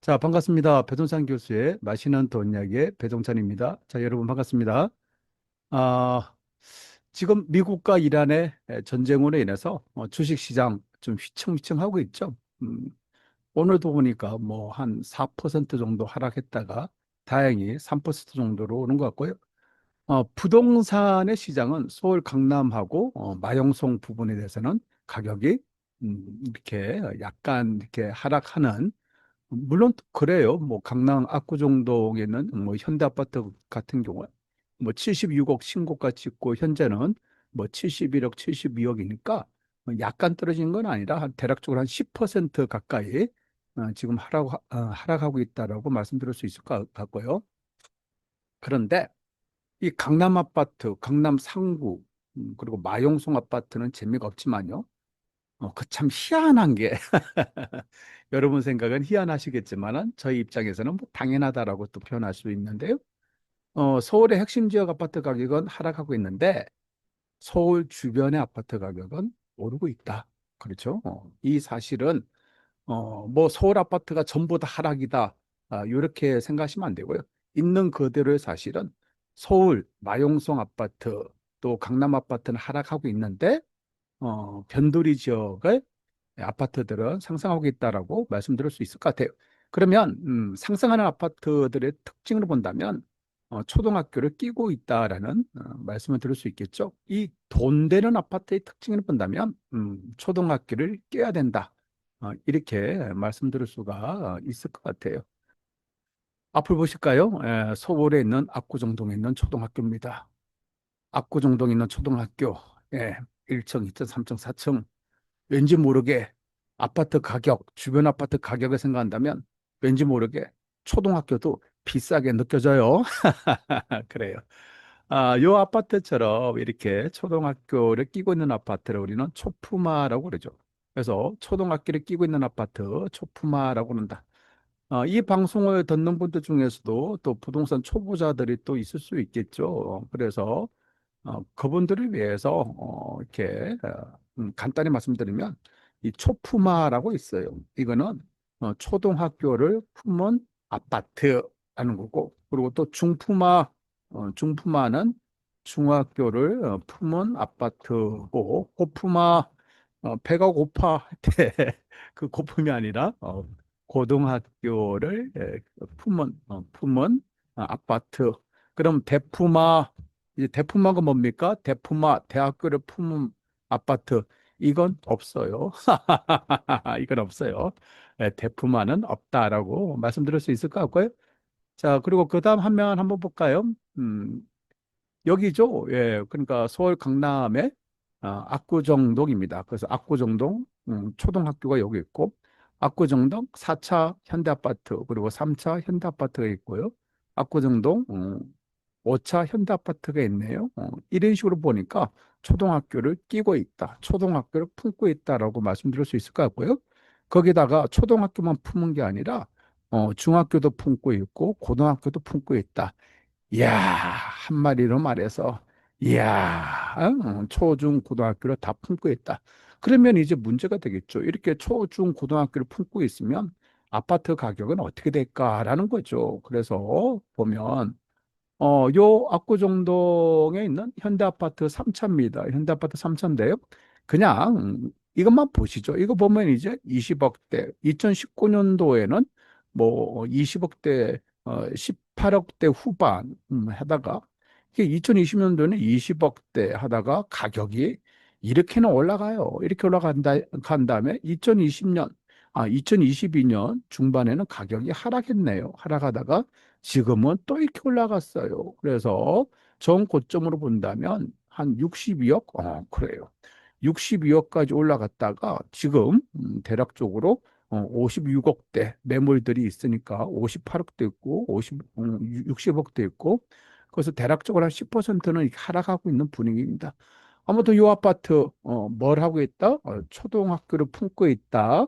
자, 반갑습니다. 배동찬 교수의 맛있는 돈 이야기의 배동찬입니다. 자, 여러분 반갑습니다. 아, 지금 미국과 이란의 전쟁으로 인해서 주식시장 좀 휘청휘청하고 있죠. 오늘도 보니까 뭐 한 4% 정도 하락했다가 다행히 3% 정도로 오는 것 같고요. 부동산의 시장은 서울 강남하고 마용성 부분에 대해서는 가격이 이렇게 약간 이렇게 하락하는, 물론 그래요. 뭐 강남 압구정동에 있는 뭐 현대아파트 같은 경우 뭐 76억 신고가 찍고 현재는 뭐 71억, 72억이니까 약간 떨어진 건 아니라 대략적으로 한 10% 가까이 지금 하락하고 있다라고 말씀드릴 수 있을 것 같고요. 그런데 이 강남 아파트, 강남 상구, 그리고 마용성 아파트는 재미가 없지만요. 그 참 희한한 게 여러분 생각은 희한하시겠지만은 저희 입장에서는 뭐 당연하다라고 또 표현할 수 있는데요. 서울의 핵심 지역 아파트 가격은 하락하고 있는데 서울 주변의 아파트 가격은 오르고 있다. 그렇죠? 이 사실은 뭐 서울 아파트가 전부 다 하락이다. 이렇게 생각하시면 안 되고요. 있는 그대로의 사실은 서울 마용성 아파트 또 강남 아파트는 하락하고 있는데 변두리 지역의 아파트들은 상승하고 있다라고 말씀드릴 수 있을 것 같아요. 그러면 상승하는 아파트들의 특징을 본다면 초등학교를 끼고 있다라는 말씀을 드릴 수 있겠죠. 이 돈 되는 아파트의 특징을 본다면 초등학교를 끼야 된다. 이렇게 말씀드릴 수가 있을 것 같아요. 앞을 보실까요? 서울에 있는 압구정동에 있는 초등학교입니다. 압구정동에 있는 초등학교, 1층, 2층, 3층, 4층. 왠지 모르게 아파트 가격, 주변 아파트 가격을 생각한다면 왠지 모르게 초등학교도 비싸게 느껴져요. 그래요. 요 아파트처럼 이렇게 초등학교를 끼고 있는 아파트를 우리는 초품화라고 그러죠. 그래서 초등학교를 끼고 있는 아파트 초품화라고 그런다. 이 방송을 듣는 분들 중에서도 또 부동산 초보자들이 또 있을 수 있겠죠. 그래서 그분들을 위해서 이렇게 간단히 말씀드리면 이 초품화라고 있어요. 이거는 초등학교를 품은 아파트라는 거고, 그리고 또 중품화는 중학교를 품은 아파트고, 고품화, 배가 고파 때 그 고품이 아니라 고등학교를 품은 아파트. 그럼 대품화, 이제 대품화가 뭡니까? 대품화, 대학교를 품은 아파트. 이건 없어요. 이건 없어요. 대품화는 없다라고 말씀드릴 수 있을 것 같고요. 자, 그리고 그 다음 화면 한번 볼까요? 음, 여기죠. 예, 그러니까 서울 강남의 압구정동입니다. 그래서 압구정동 초등학교가 여기 있고, 압구정동 4차 현대아파트, 그리고 3차 현대아파트가 있고요. 압구정동 5차 현대아파트가 있네요. 이런 식으로 보니까 초등학교를 끼고 있다, 초등학교를 품고 있다라고 말씀드릴 수 있을 것 같고요. 거기다가 초등학교만 품은 게 아니라 중학교도 품고 있고 고등학교도 품고 있다. 이야, 한마디로 말해서, 이야, 초, 중, 고등학교를 다 품고 있다. 그러면 이제 문제가 되겠죠. 이렇게 초, 중, 고등학교를 품고 있으면 아파트 가격은 어떻게 될까라는 거죠. 그래서 보면, 요 압구정동에 있는 현대아파트 3차입니다. 현대아파트 3차인데요. 그냥 이것만 보시죠. 이거 보면 이제 20억대, 2019년도에는 뭐 20억대, 18억대 후반 하다가 이게 2020년도에는 20억대 하다가 가격이 이렇게는 올라가요. 이렇게 간 다음에 2022년 중반에는 가격이 하락했네요. 하락하다가 지금은 또 이렇게 올라갔어요. 그래서 전 고점으로 본다면 한 62억? 그래요. 62억까지 올라갔다가 지금 대략적으로 56억대 매물들이 있으니까 58억대 있고 60억대 있고, 그래서 대략적으로 한 10%는 이렇게 하락하고 있는 분위기입니다. 아무튼 이 아파트 뭘 하고 있다? 초등학교를 품고 있다.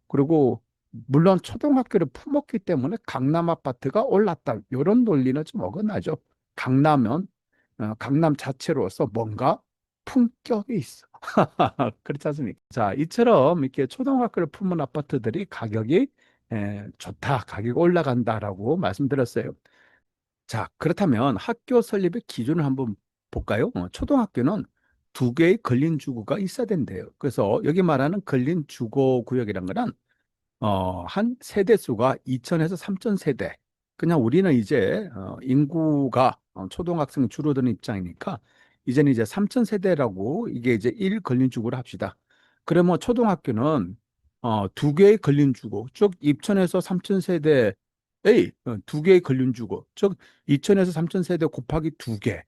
그리고 물론 초등학교를 품었기 때문에 강남 아파트가 올랐다. 이런 논리는 좀 어긋나죠. 강남은 강남 자체로서 뭔가 품격이 있어. 그렇지 않습니까? 자, 이처럼 이렇게 초등학교를 품은 아파트들이 가격이 좋다, 가격이 올라간다라고 말씀드렸어요. 자, 그렇다면 학교 설립의 기준을 한번 볼까요? 초등학교는 두 개의 근린주거가 있어야 된대요. 그래서 여기 말하는 근린주거 구역이란 거는 한 세대 수가 2천에서 3천 세대. 그냥 우리는 이제 인구가 초등학생 줄어드는 입장이니까 이제는 이제 3천 세대라고 이게 이제 1근린주거를 합시다. 그러면 초등학교는 두 개의 근린주거, 즉 2천에서 3천 세대의 두 개의 근린주거, 즉 2천에서 3천 세대 곱하기 두 개.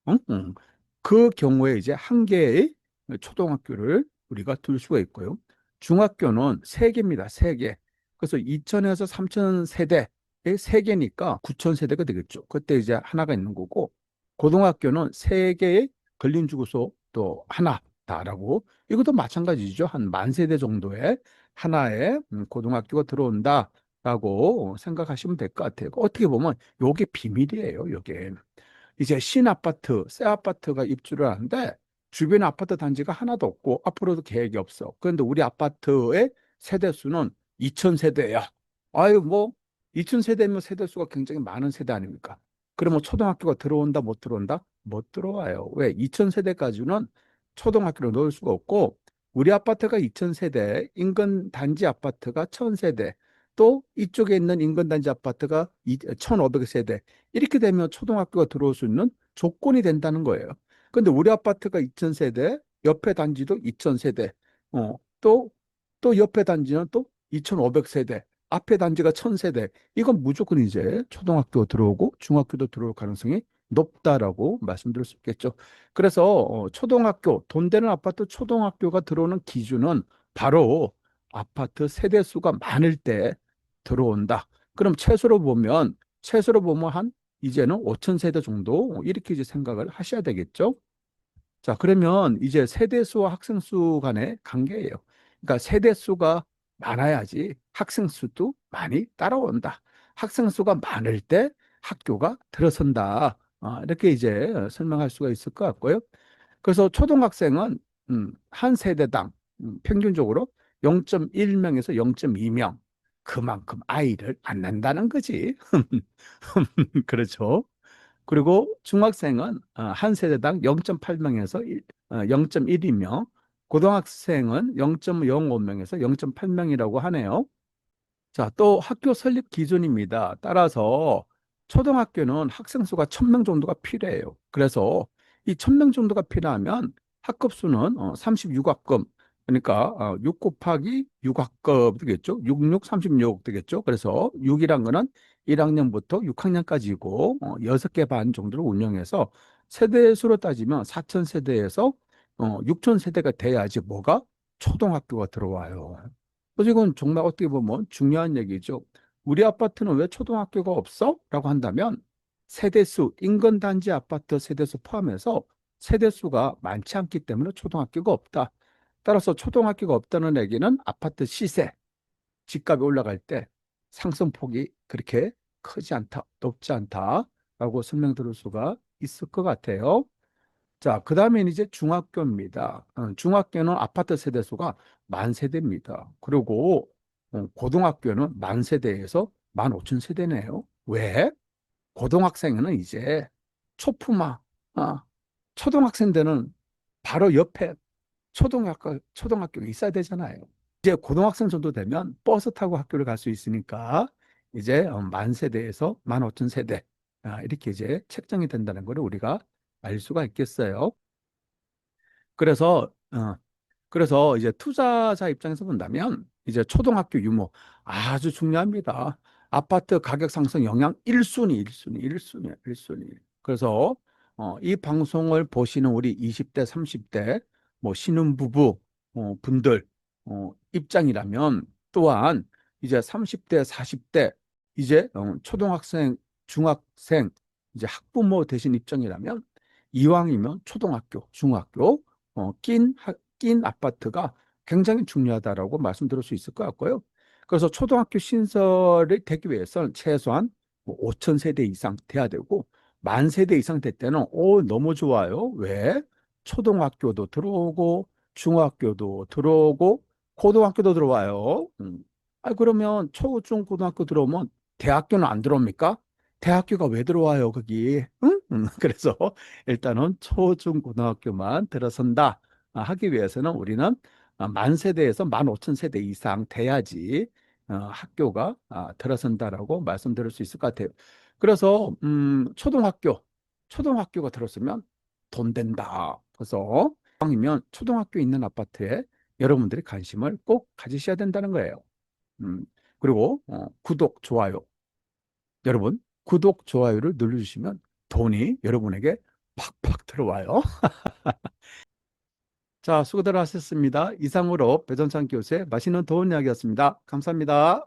응? 응. 그 경우에 이제 한 개의 초등학교를 우리가 둘 수가 있고요. 중학교는 세개입니다세 개. 그래서 2천에서 3천 세대의 세개니까 9천 세대가 되겠죠. 그때 이제 하나가 있는 거고, 고등학교는 세개의 근린주거소 또 하나다라고, 이것도 마찬가지죠. 한 만 세대 정도의 하나의 고등학교가 들어온다라고 생각하시면 될 것 같아요. 어떻게 보면 요게 비밀이에요, 요게. 이제 신아파트, 새 아파트가 입주를 하는데 주변에 아파트 단지가 하나도 없고 앞으로도 계획이 없어. 그런데 우리 아파트의 세대 수는 2천 세대야. 아유, 뭐 2천 세대면 세대 수가 굉장히 많은 세대 아닙니까? 그러면 초등학교가 들어온다, 못 들어온다? 못 들어와요. 왜? 2천 세대까지는 초등학교를 넣을 수가 없고, 우리 아파트가 2천 세대, 인근 단지 아파트가 1,000세대, 또 이쪽에 있는 인근 단지 아파트가 1,500세대. 이렇게 되면 초등학교가 들어올 수 있는 조건이 된다는 거예요. 근데 우리 아파트가 2천 세대, 옆에 단지도 2천 세대, 또, 또 옆에 단지는 또 2,500세대, 앞에 단지가 1,000세대. 이건 무조건 이제 초등학교 들어오고 중학교도 들어올 가능성이 높다라고 말씀드릴 수 있겠죠. 그래서 초등학교, 돈 되는 아파트 초등학교가 들어오는 기준은 바로 아파트 세대 수가 많을 때 들어온다. 그럼 최소로 보면 한 이제는 5천 세대 정도 이렇게 이제 생각을 하셔야 되겠죠. 자, 그러면 이제 세대 수와 학생 수 간의 관계예요. 그러니까 세대 수가 많아야지 학생 수도 많이 따라온다. 학생 수가 많을 때 학교가 들어선다. 이렇게 이제 설명할 수가 있을 것 같고요. 그래서 초등학생은 한 세대당 평균적으로 0.1명에서 0.2명, 그만큼 아이를 안 낳는다는 거지. 그렇죠. 그리고 중학생은 한 세대당 0.8명에서 0.12명, 고등학생은 0.05명에서 0.8명이라고 하네요. 자, 또 학교 설립 기준입니다. 따라서 초등학교는 학생 수가 1,000명 정도가 필요해요. 그래서 이 1,000명 정도가 필요하면 학급 수는 36학급, 그러니까 6 곱하기 6학급 되겠죠. 66, 36 되겠죠. 그래서 6이란 거는 1학년부터 6학년까지고 6개 반 정도를 운영해서 세대 수로 따지면 4천 세대에서 6천 세대가 돼야지 뭐가 초등학교가 들어와요. 그래서 이건 정말 어떻게 보면 중요한 얘기죠. 우리 아파트는 왜 초등학교가 없어? 라고 한다면 세대수, 인근단지 아파트 세대수 포함해서 세대수가 많지 않기 때문에 초등학교가 없다. 따라서 초등학교가 없다는 얘기는 아파트 시세, 집값이 올라갈 때 상승폭이 그렇게 크지 않다, 높지 않다라고 설명드릴 수가 있을 것 같아요. 자, 그 다음에 이제 중학교입니다. 중학교는 아파트 세대수가 만 세대입니다. 그리고 고등학교는 만 세대에서 15,000세대네요. 왜? 고등학생은 이제 초품화, 초등학생 되는 바로 옆에 초등학교가 있어야 되잖아요. 이제 고등학생 정도 되면 버스 타고 학교를 갈 수 있으니까 이제 만 세대에서 15,000세대 이렇게 이제 책정이 된다는 걸 우리가 알 수가 있겠어요. 그래서 그래서 이제 투자자 입장에서 본다면 이제 초등학교 유무 아주 중요합니다. 아파트 가격 상승 영향 1순위, 1순위, 1순위, 1순위. 그래서 이 방송을 보시는 우리 20대, 30대 뭐 신혼부부 분들 입장이라면, 또한 이제 30대, 40대 이제 초등학생, 중학생 이제 학부모 되신 입장이라면 이왕이면 초등학교, 중학교 낀 아파트가 굉장히 중요하다라고 말씀드릴 수 있을 것 같고요. 그래서 초등학교 신설이 되기 위해서는 최소한 5천 세대 이상 돼야 되고, 만 세대 이상 될 때는 너무 좋아요. 왜? 초등학교도 들어오고 중학교도 들어오고 고등학교도 들어와요. 아, 그러면 초, 중, 고등학교 들어오면 대학교는 안 들어옵니까? 대학교가 왜 들어와요, 거기? 응? 그래서 일단은 초, 중, 고등학교만 들어선다 하기 위해서는 우리는 만 세대에서 만 오천 세대 이상 돼야지 학교가 들어선다라고 말씀드릴 수 있을 것 같아요. 그래서 초등학교가 들었으면 돈 된다. 그래서 이면 초등학교 있는 아파트에 여러분들이 관심을 꼭 가지셔야 된다는 거예요. 음, 그리고 구독, 좋아요. 여러분, 구독, 좋아요를 눌러주시면 돈이 여러분에게 팍팍 들어와요. 자, 수고들 하셨습니다. 이상으로 배전찬 교수의 맛있는 도움 이야기였습니다. 감사합니다.